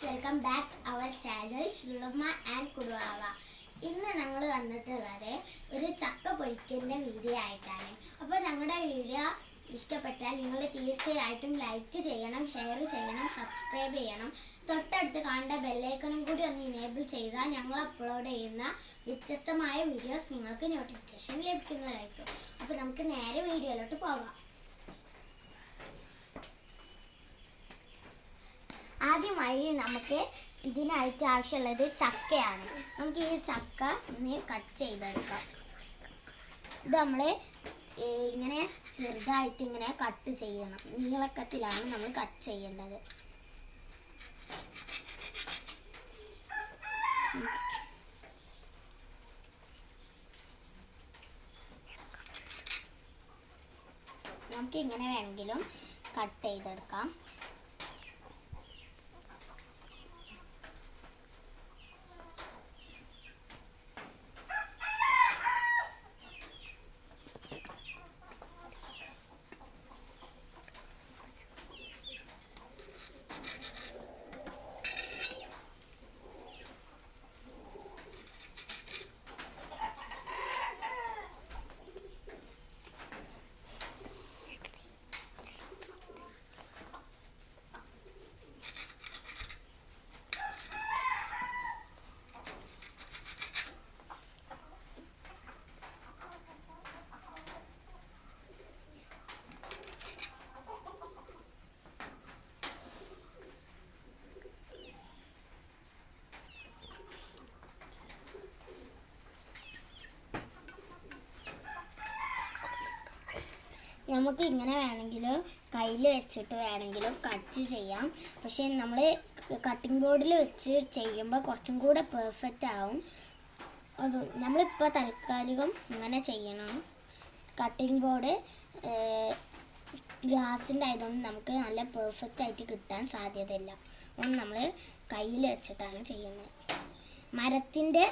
Welcome back our channel Sulabha and കുടുവാവ. ഇന്ന് ഞങ്ങൾ വന്നിട്ടുള്ളത് ഒരു ചക്ക പൊരിക്കലിൻ്റെ വീഡിയോ ആയിട്ടാണ്. അപ്പോൾ ഞങ്ങളുടെ വീഡിയോ ഇഷ്ടപ്പെട്ടാൽ നിങ്ങൾ തീർച്ചയായിട്ടും ലൈക്ക് ചെയ്യണം, ഷെയർ ചെയ്യണം, സബ്സ്ക്രൈബ് ചെയ്യണം. തൊട്ടടുത്ത് കാണേണ്ട ബെല്ലൈക്കണും കൂടി ഒന്ന് ഇനേബിൾ ചെയ്താൽ ഞങ്ങൾ അപ്ലോഡ് ചെയ്യുന്ന വ്യത്യസ്തമായ വീഡിയോസ് നിങ്ങൾക്ക് നോട്ടിഫിക്കേഷൻ ലഭിക്കുന്നതായിരിക്കും. അപ്പോൾ നമുക്ക് നേരെ വീഡിയോയിലോട്ട് പോകാം. ആദ്യമായി നമുക്ക് ഇതിനായിട്ട് ആവശ്യമുള്ളത് ചക്കയാണ്. നമുക്ക് ഈ ചക്ക ഇങ്ങനെ കട്ട് ചെയ്തെടുക്കാം. ഇത് നമ്മൾ ഇങ്ങനെ ചെറുതായിട്ട് ഇങ്ങനെ കട്ട് ചെയ്യണം. നീളക്കത്തിലാണ് നമ്മൾ കട്ട് ചെയ്യേണ്ടത്. നമുക്ക് ഇങ്ങനെ വേണമെങ്കിലും കട്ട് ചെയ്തെടുക്കാം. നമുക്ക് ഇങ്ങനെ വേണമെങ്കിൽ കയ്യിൽ വെച്ചിട്ട് വേണമെങ്കിലും കട്ട് ചെയ്യാം. പക്ഷേ നമ്മൾ കട്ടിംഗ് ബോർഡിൽ വെച്ച് ചെയ്യുമ്പോൾ കുറച്ചും കൂടെ പെർഫെക്റ്റ് ആവും. അത് നമ്മളിപ്പോൾ താൽക്കാലികം ഇങ്ങനെ ചെയ്യണം. കട്ടിംഗ് ബോർഡ് ഗ്ലാസിൻ്റെ ആയതുകൊണ്ട് നമുക്ക് നല്ല പെർഫെക്റ്റ് ആയിട്ട് കിട്ടാൻ സാധ്യതയില്ല. അതുകൊണ്ട് നമ്മൾ കയ്യിൽ വെച്ചിട്ടാണ് ചെയ്യുന്നത്. മരത്തിൻ്റെ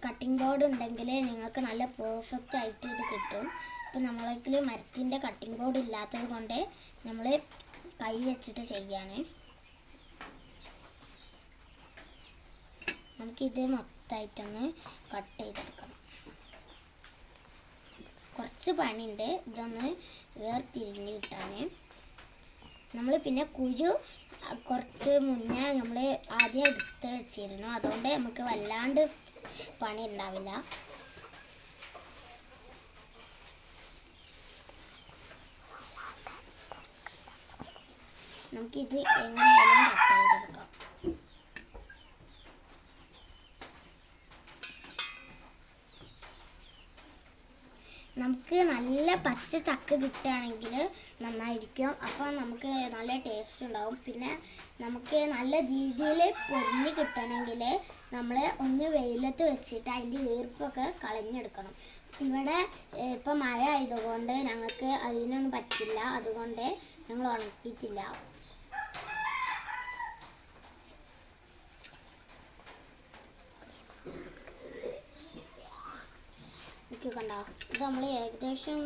കട്ടിംഗ് ബോർഡ് ഉണ്ടെങ്കിൽ നിങ്ങൾക്ക് നല്ല പെർഫെക്റ്റ് ആയിട്ട് ഇത് കിട്ടും. അപ്പോൾ നമ്മളേക്കിൽ മരത്തിൻ്റെ കട്ടിംഗ് ബോർഡ് ഇല്ലാത്തത് കൊണ്ട് നമ്മൾ കൈ വെച്ചിട്ട് ചെയ്യാണ്. നമുക്കിത് മൊത്തമായിട്ടൊന്ന് കട്ട് ചെയ്തെടുക്കണം. കുറച്ച് പണിയുണ്ട് ഇതൊന്ന് വേർതിരിഞ്ഞ് കിട്ടാൻ. നമ്മൾ പിന്നെ കുരു കുറച്ച് മുന്നേ നമ്മൾ ആദ്യം എടുത്ത് വെച്ചിരുന്നു. അതുകൊണ്ട് നമുക്ക് വല്ലാണ്ട് പണി ഉണ്ടാവില്ല. നമുക്കിത് എങ്ങനെയായാലും കട്ട് ചെയ്തെടുക്കാം. നമുക്ക് നല്ല പച്ച ചക്ക കിട്ടുകയാണെങ്കിൽ നന്നായിരിക്കും. അപ്പോൾ നമുക്ക് നല്ല ടേസ്റ്റ് ഉണ്ടാവും. പിന്നെ നമുക്ക് നല്ല രീതിയിൽ പൊരിഞ്ഞ് കിട്ടണമെങ്കിൽ നമ്മൾ ഒന്ന് വെയിലത്ത് വെച്ചിട്ട് അതിൻ്റെ ഈർപ്പൊക്കെ കളഞ്ഞെടുക്കണം. ഇവിടെ ഇപ്പം മഴ ആയതുകൊണ്ട് ഞങ്ങൾക്ക് അതിനൊന്നും പറ്റില്ല. അതുകൊണ്ട് ഞങ്ങൾ ഉണക്കിയിട്ടില്ല. കണ്ടോ, ഇത് നമ്മൾ ഏകദേശം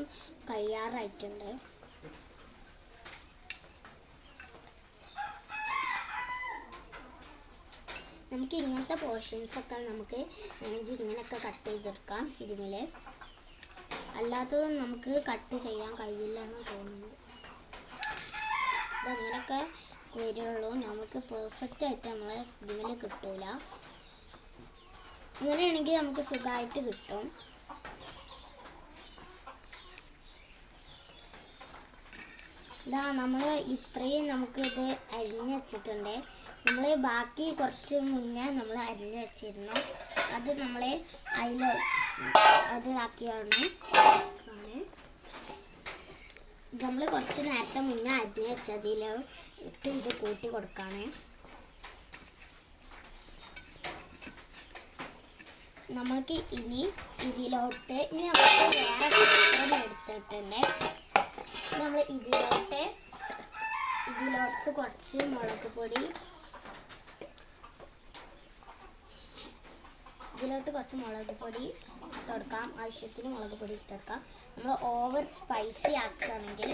കഴിയാറായിട്ടുണ്ട്. നമുക്ക് ഇങ്ങനത്തെ പോർഷൻസൊക്കെ നമുക്ക് വേണമെങ്കിൽ ഇങ്ങനെയൊക്കെ കട്ട് ചെയ്തെടുക്കാം. ഇതിൽ അല്ലാത്തതും നമുക്ക് കട്ട് ചെയ്യാൻ കഴിയില്ല എന്ന് തോന്നുന്നു. ഇതങ്ങനെയൊക്കെ വരുള്ളൂ. നമുക്ക് പെർഫെക്റ്റ് ആയിട്ട് നമ്മൾ ഇതിൽ കിട്ടൂല. ഇങ്ങനെയാണെങ്കിൽ നമുക്ക് സുഖമായിട്ട് കിട്ടും. ഇതാ നമ്മൾ ഇത്രയും നമുക്കിത് അരിഞ്ഞ് വെച്ചിട്ടുണ്ട്. നമ്മൾ ബാക്കി കുറച്ച് മുന്നേ നമ്മൾ അരിഞ്ഞ് വെച്ചിരുന്നു. അത് നമ്മൾ അതിൽ അത് ആക്കിയാണ് നമ്മൾ കുറച്ച് നേരത്തെ മുന്നേ അരിഞ്ഞ് വെച്ചതിൽ ഇട്ട് ഇത് കൂട്ടി കൊടുക്കാണ്. നമ്മൾക്ക് ഇനി ഇതിലോട്ട് നമുക്ക് വേറെ പാത്രം എടുത്തിട്ടുണ്ട്. നമ്മൾ ഇതിലോട്ട് കുറച്ച് മുളക് പൊടി ഇട്ടെടുക്കാം. ആവശ്യത്തിന് മുളക് പൊടി ഇട്ടെടുക്കാം. നമ്മൾ ഓവർ സ്പൈസി ആക്കുകയാണെങ്കിൽ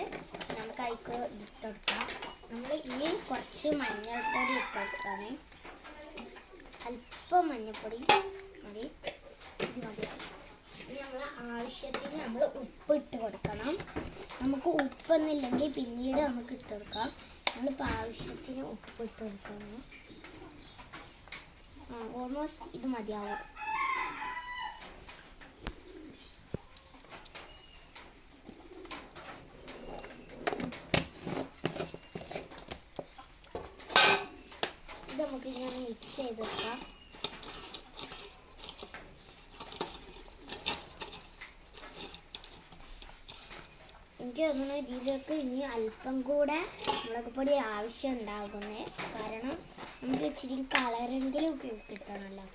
നമുക്ക് അതിലേക്ക് ഇട്ടെടുക്കാം. നമ്മൾ ഇനി കുറച്ച് മഞ്ഞൾപ്പൊടി ഇട്ടിട്ടാണ്, അല്പം മഞ്ഞൾപ്പൊടി മതി. ഇനി നമ്മൾ ആവശ്യത്തിന് നമ്മൾ ഉപ്പ് ഇട്ട് കൊടുക്കണം. നമുക്ക് ഉപ്പൊന്നുമില്ലെങ്കിൽ പിന്നീട് നമുക്ക് ഇട്ട് കൊടുക്കാം. നമ്മളിപ്പോൾ ആവശ്യത്തിന് ഉപ്പ് ഇട്ട് കൊടുക്കണം. ഓൾമോസ്റ്റ് ഇത് മതിയാവും. ഇത് നമുക്ക് ഇങ്ങനെ മിക്സ് ചെയ്ത് വെക്കാം. എനിക്ക് തോന്നുന്നു ഇതിലേക്ക് ഇനി അല്പം കൂടെ മുളക് പൊടി ആവശ്യം ഉണ്ടാകുന്നേ. കാരണം നമുക്ക് ഇച്ചിരി കളറെങ്കിലും കിട്ടണമല്ലോ.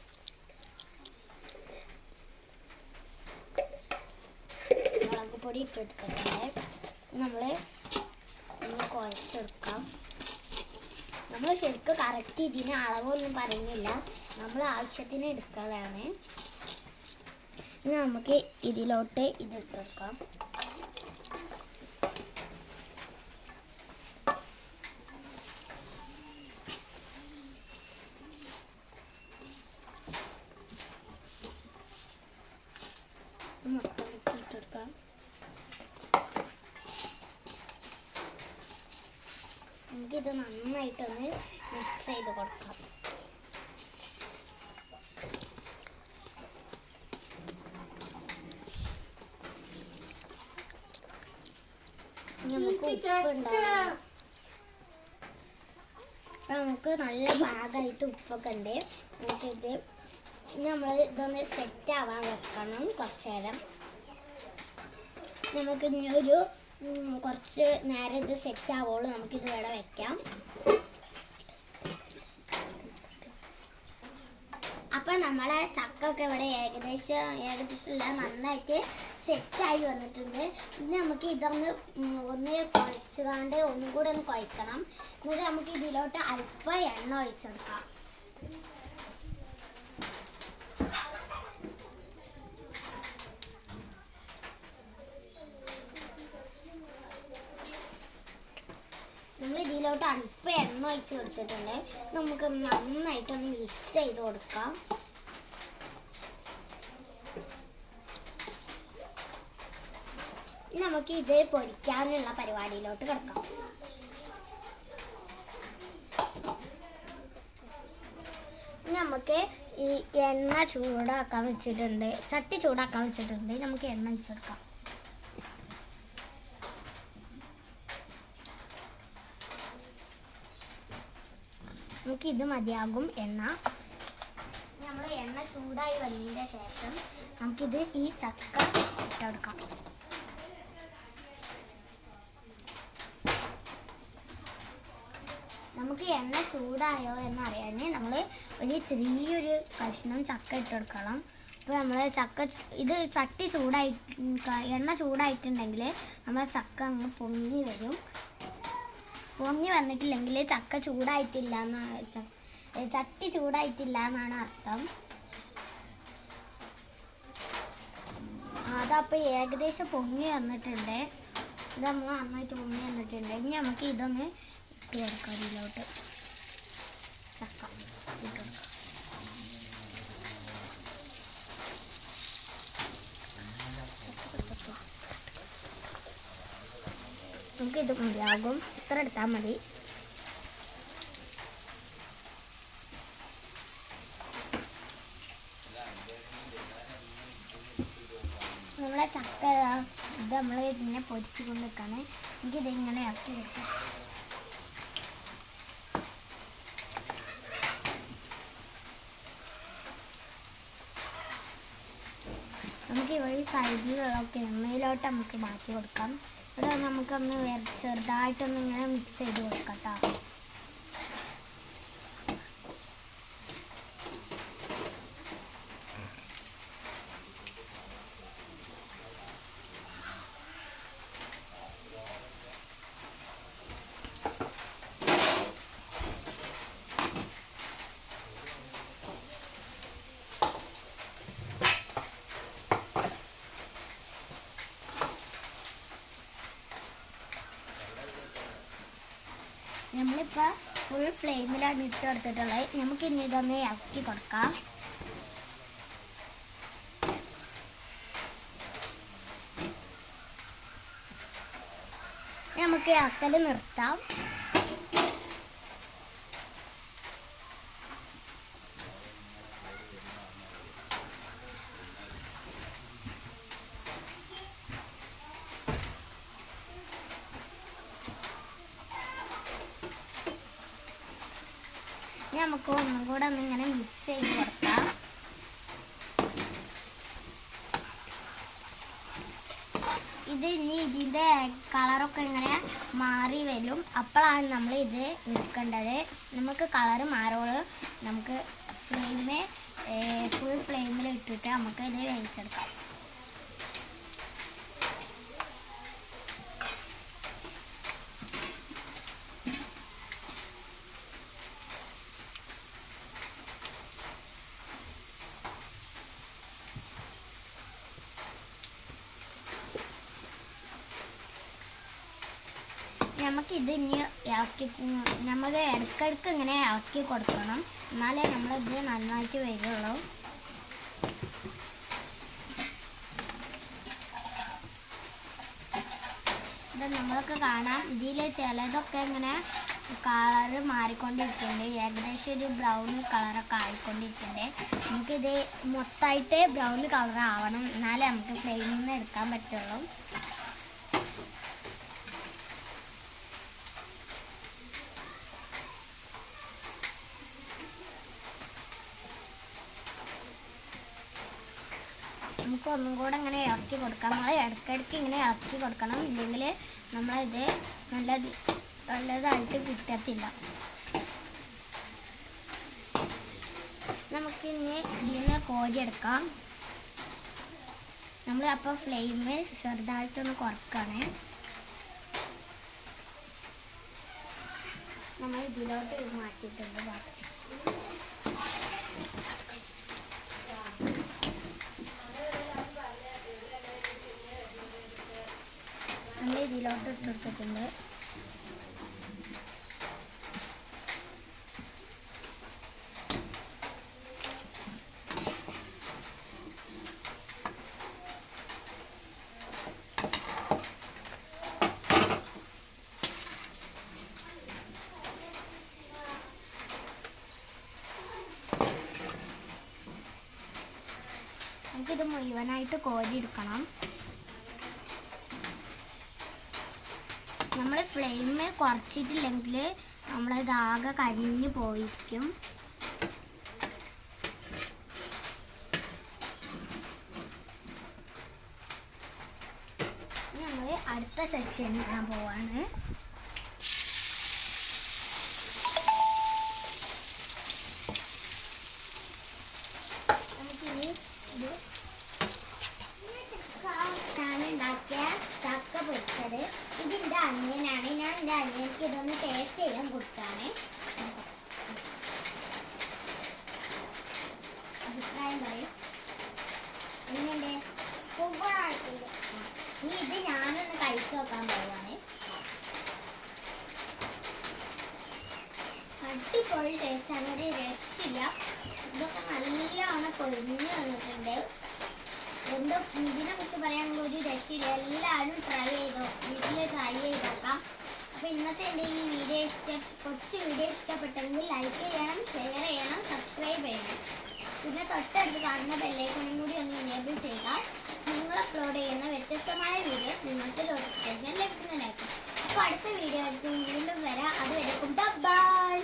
മുളക് പൊടി ഇട്ടെടുത്തിട്ടുണ്ട്. നമ്മൾ ഒന്ന് കുഴച്ചെടുക്കാം. നമ്മൾ ശരിക്കും കറക്റ്റ് ഇതിന് അളവൊന്നും പറയുന്നില്ല, നമ്മൾ ആവശ്യത്തിന് എടുക്കലാണ്. ഇനി നമുക്ക് ഇതിലോട്ട് ഇതിട്ടെടുക്കാം. ഇട്ടെടുക്കാം. നമുക്കിത് നന്നായിട്ടൊന്ന് മിക്സ് ചെയ്ത് കൊടുക്കാം. നമുക്ക് ഉപ്പുണ്ടാവും. നമുക്ക് നല്ല പാകമായിട്ട് ഉപ്പൊക്കെ ഉണ്ട്. നമുക്കിത് നമ്മൾ ഇതൊന്ന് സെറ്റ് ആവാൻ വെക്കണം കുറച്ച് നേരം. നമുക്ക് ഇനി ഒരു കുറച്ച് നേരം ഇത് സെറ്റ് ആവുള്ളൂ. നമുക്കിത് ഇവിടെ വെക്കാം. അപ്പം നമ്മളെ ചക്കൊക്കെ ഇവിടെ ഏകദേശം നന്നായിട്ട് സെറ്റായി വന്നിട്ടുണ്ട്. ഇനി നമുക്ക് ഇതൊന്ന് കുഴച്ചുകൊണ്ട് ഒന്നും കൂടെ ഒന്ന് കുഴക്കണം. എന്നിട്ട് നമുക്ക് ഇതിലോട്ട് അല്പം എണ്ണ ഒഴിച്ചെടുക്കാം. നമ്മൾ ഇതിലോട്ട് അല്പം എണ്ണ ഒഴിച്ച് കൊടുത്തിട്ടുണ്ട്. നമുക്ക് നന്നായിട്ടൊന്ന് മിക്സ് ചെയ്ത് കൊടുക്കാം. നമുക്ക് ഇത് പൊരിക്കാനുള്ള പരിപാടിയിലോട്ട് കിടക്കാം. നമുക്ക് ഈ എണ്ണ ചൂടാക്കാൻ വെച്ചിട്ടുണ്ട്, ചട്ടി ചൂടാക്കാൻ വെച്ചിട്ടുണ്ട്. നമുക്ക് എണ്ണ ഒഴിച്ചെടുക്കാം. നമുക്ക് ഇത് മതിയാകും എണ്ണ. നമ്മൾ എണ്ണ ചൂടായി വന്നതിന് ശേഷം നമുക്കിത് ഈ ചക്ക ഇട്ടെടുക്കാം. നമുക്ക് എണ്ണ ചൂടായോ എന്നറിയാൻ നമ്മൾ ഒരു ചെറിയൊരു കഷ്ണം ചക്ക ഇട്ടെടുക്കണം. അപ്പോൾ നമ്മൾ ഇത് ചട്ടി എണ്ണ ചൂടായിട്ടുണ്ടെങ്കിൽ നമ്മൾ ചക്ക അങ്ങ് പൊങ്ങി വരും. പൊങ്ങി വന്നിട്ടില്ലെങ്കിൽ ചക്ക ചൂടായിട്ടില്ല ചട്ടി ചൂടായിട്ടില്ല എന്നാണ് അർത്ഥം. അതപ്പോൾ ഏകദേശം പൊങ്ങി വന്നിട്ടുണ്ട്. ഇത് നമ്മൾ നന്നായിട്ട് പൊങ്ങി വന്നിട്ടുണ്ട്. ഇനി നമുക്ക് ഇതൊന്ന് ഇട്ട് കൊടുക്കാം. ഇതിലോട്ട് ചക്ക ഇട്ട് നമുക്ക് ഇത് മതിയാകും. ഇത്ര എടുത്താൽ മതി. നമ്മളെ ചക്ക ഇത് നമ്മൾ ഇതിനെ പൊരിച്ചു കൊണ്ട് നിൽക്കാണ്. എനിക്കിതിങ്ങനെ ഇറക്കി വെക്കാം. നമുക്ക് ഈ സൈഡിലുള്ളൊക്കെ എണ്ണയിലോട്ട് നമുക്ക് മാറ്റി കൊടുക്കാം. ഇവിടെ നമുക്കൊന്ന് ചെറുതായിട്ടൊന്ന് ഇങ്ങനെ മിക്സ് ചെയ്ത് കൊടുക്കാം കേട്ടോ. അപ്പോൾ ഫുൾ ഫ്ലെയിമിലാണ് ഇട്ട് കൊടുത്തിട്ടുള്ളത്. നമുക്ക് ഇനി ഇതൊന്ന് ഇളക്കി കൊടുക്കാം. നമുക്ക് ഇളക്കൽ നിർത്താം. നമുക്ക് ഒന്നും കൂടെ ഒന്നിങ്ങനെ മിക്സ് ചെയ്ത് കൊടുക്കാം. ഇത് ഇനി ഇതിൻ്റെ കളറൊക്കെ ഇങ്ങനെ മാറി വരും. അപ്പോഴാണ് നമ്മൾ ഇത് എടുക്കേണ്ടത്. നമുക്ക് കളറ് മാറുള്ളൂ. നമുക്ക് ഫുൾ ഫ്ലെയിമിൽ ഇട്ടിട്ട് നമുക്ക് ഇത് വേവിച്ചെടുക്കാം. നമുക്കിത് ഇനി നമുക്ക് ഇടയ്ക്കിടയ്ക്ക് ഇങ്ങനെ ഇളക്കി കൊടുക്കണം. എന്നാലേ നമ്മളിത് നന്നായിട്ട് വരുള്ളൂ. ഇത് നമ്മളൊക്കെ കാണാം. ഇതിൽ ചിലതൊക്കെ ഇങ്ങനെ കളറ് മാറിക്കൊണ്ടിരിക്കുന്നുണ്ട്. ഏകദേശം ഒരു ബ്രൗൺ കളറൊക്കെ ആയിക്കൊണ്ടിരിക്കുന്നുണ്ട്. നമുക്കിത് മൊത്തമായിട്ട് ബ്രൗൺ കളർ ആവണം. എന്നാലേ നമുക്ക് ഫ്ലെയിമിൽ നിന്ന് എടുക്കാൻ പറ്റുള്ളൂ. നമുക്ക് ഒന്നും കൂടെ ഇങ്ങനെ ഇളക്കി കൊടുക്കാം. നമ്മൾ ഇടയ്ക്കിടയ്ക്ക് ഇങ്ങനെ ഇളക്കി കൊടുക്കണം. ഇല്ലെങ്കിൽ നമ്മളിത് നല്ലതായിട്ട് കിട്ടത്തില്ല. നമുക്കിനി ഇതിനെ കോരിയെടുക്കാം. നമ്മൾ അപ്പോൾ ഫ്ലെയിം ചെറുതായിട്ടൊന്ന് കുറക്കണേ. നമ്മൾ ഇതിലോട്ട് മാറ്റിയിട്ടുണ്ട് പാത്രം. നമ്മൾ ഇതിലോട്ട് ഇട്ടെടുത്തിട്ടുണ്ട്. നമുക്കിത് മുഴുവനായിട്ട് കോരിയെടുക്കണം. നമ്മൾ ഫ്ലെയിം കുറച്ചിട്ടില്ലെങ്കിൽ നമ്മളിതാകെ കരിഞ്ഞു പോയിരിക്കും. നമ്മൾ അടുത്ത സെക്ഷൻ ഞാൻ പോവാണ്. നമുക്കിനി ഇത് ഉണ്ടാക്കിയ ചക്ക പൊരിച്ചത്. ഇതിൻ്റെ അനിയനാണ്. ഞാൻ എൻ്റെ അനിയനക്ക് ഇതൊന്ന് ടേസ്റ്റ് ചെയ്യാൻ കൊടുത്താണ്. അഭിപ്രായം പറയും. എങ്ങനെ ഇനി ഇത് ഞാനൊന്ന് കഴിച്ചു നോക്കാൻ പോവാണ്. അടിപൊളി ടേസ്റ്റാണ്. ഒരു രക്ഷയില്ല. ഇതൊക്കെ നല്ലോണം പൊരിഞ്ഞ് വന്നിട്ടുണ്ട്. എന്തോ ഇതിനെ കുറിച്ച് പറയാനുള്ള ഒരു രക്ഷയില്ല. എല്ലാവരും ട്രൈ ചെയ്തോ, വീട്ടിൽ ട്രൈ ചെയ്തേക്കാം. അപ്പോൾ ഇന്നത്തെ എൻ്റെ ഈ വീഡിയോ കൊച്ചു വീഡിയോ ഇഷ്ടപ്പെട്ടെങ്കിൽ ലൈക്ക് ചെയ്യണം, ഷെയർ ചെയ്യണം, സബ്സ്ക്രൈബ് ചെയ്യണം. പിന്നെ തൊട്ടടുത്ത് കാണുന്ന ബെല്ലൈക്കണും കൂടി ഒന്ന് എനേബിൾ ചെയ്താൽ നിങ്ങൾ അപ്ലോഡ് ചെയ്യുന്ന വ്യത്യസ്തമായ വീഡിയോസ് നിങ്ങൾക്ക് നോട്ടിഫിക്കേഷൻ ലഭിക്കുന്നതായിരിക്കും. അപ്പോൾ അടുത്ത വീഡിയോ ആയിരിക്കും വീണ്ടും വരാം. അതുവരെക്കും ബൈ.